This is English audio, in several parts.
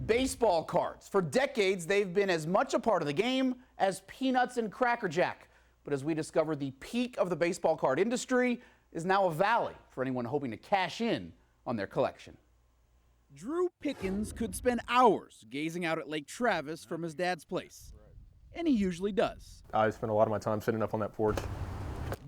Baseball cards. For decades, they've been as much a part of the game as peanuts and Cracker Jack. But as we discover, the peak of the baseball card industry is now a valley for anyone hoping to cash in on their collection. Drew Pickens could spend hours gazing out at Lake Travis from his dad's place. And he usually does. I spend a lot of my time sitting up on that porch.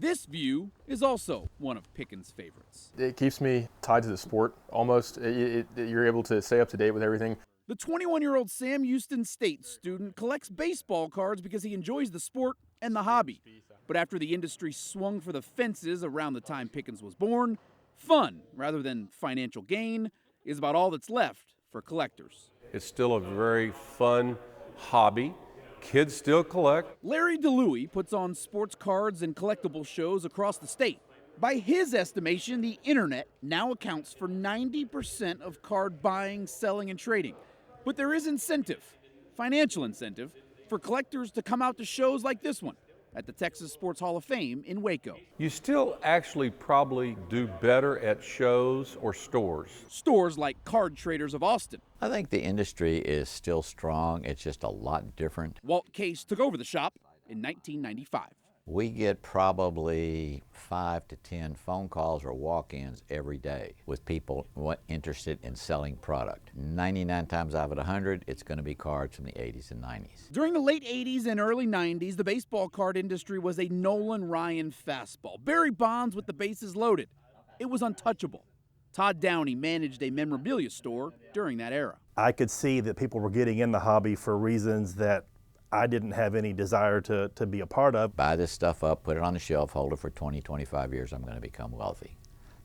This view is also one of Pickens' favorites. It keeps me tied to the sport almost. You're able to stay up to date with everything. The 21-year-old Sam Houston State student collects baseball cards because he enjoys the sport and the hobby. But after the industry swung for the fences around the time Pickens was born, fun rather than financial gain is about all that's left for collectors. It's still a very fun hobby. Kids still collect. Larry DeLuey puts on sports cards and collectible shows across the state. By his estimation, the internet now accounts for 90% of card buying, selling, and trading. But there is incentive, financial incentive, for collectors to come out to shows like this one at the Texas Sports Hall of Fame in Waco. You still actually probably do better at shows or stores. Stores like Card Traders of Austin. I think the industry is still strong. It's just a lot different. Walt Case took over the shop in 1995. We get probably 5 to 10 phone calls or walk-ins every day with people interested in selling product. 99 times out of 100, it's going to be cards from the 80s and 90s. During the late 80s and early 90s, the baseball card industry was a Nolan Ryan fastball. Barry Bonds with the bases loaded. It was untouchable. Todd Downey managed a memorabilia store during that era. I could see that people were getting in the hobby for reasons that I didn't have any desire to be a part of. Buy this stuff up, put it on the shelf, hold it for 20, 25 years, I'm going to become wealthy.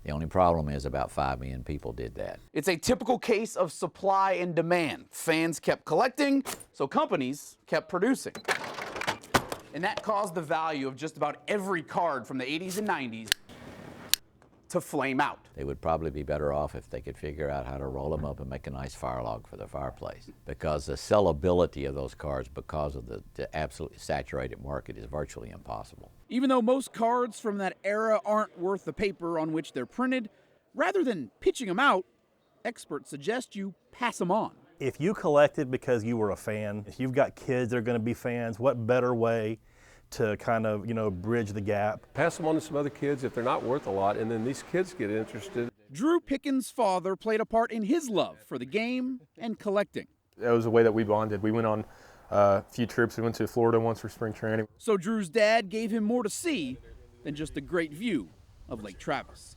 The only problem is about 5 million people did that. It's a typical case of supply and demand. Fans kept collecting, so companies kept producing. And that caused the value of just about every card from the 80s and 90s to flame out. They would probably be better off if they could figure out how to roll them up and make a nice fire log for the fireplace. Because the sellability of those cards, because of the absolutely saturated market, is virtually impossible. Even though most cards from that era aren't worth the paper on which they're printed, rather than pitching them out, experts suggest you pass them on. If you collected because you were a fan, if you've got kids that are going to be fans, what better way to kind of, bridge the gap? Pass them on to some other kids if they're not worth a lot, and then these kids get interested. Drew Pickens' father played a part in his love for the game and collecting. That was the way that we bonded. We went on a few trips. We went to Florida once for spring training. So Drew's dad gave him more to see than just a great view of Lake Travis.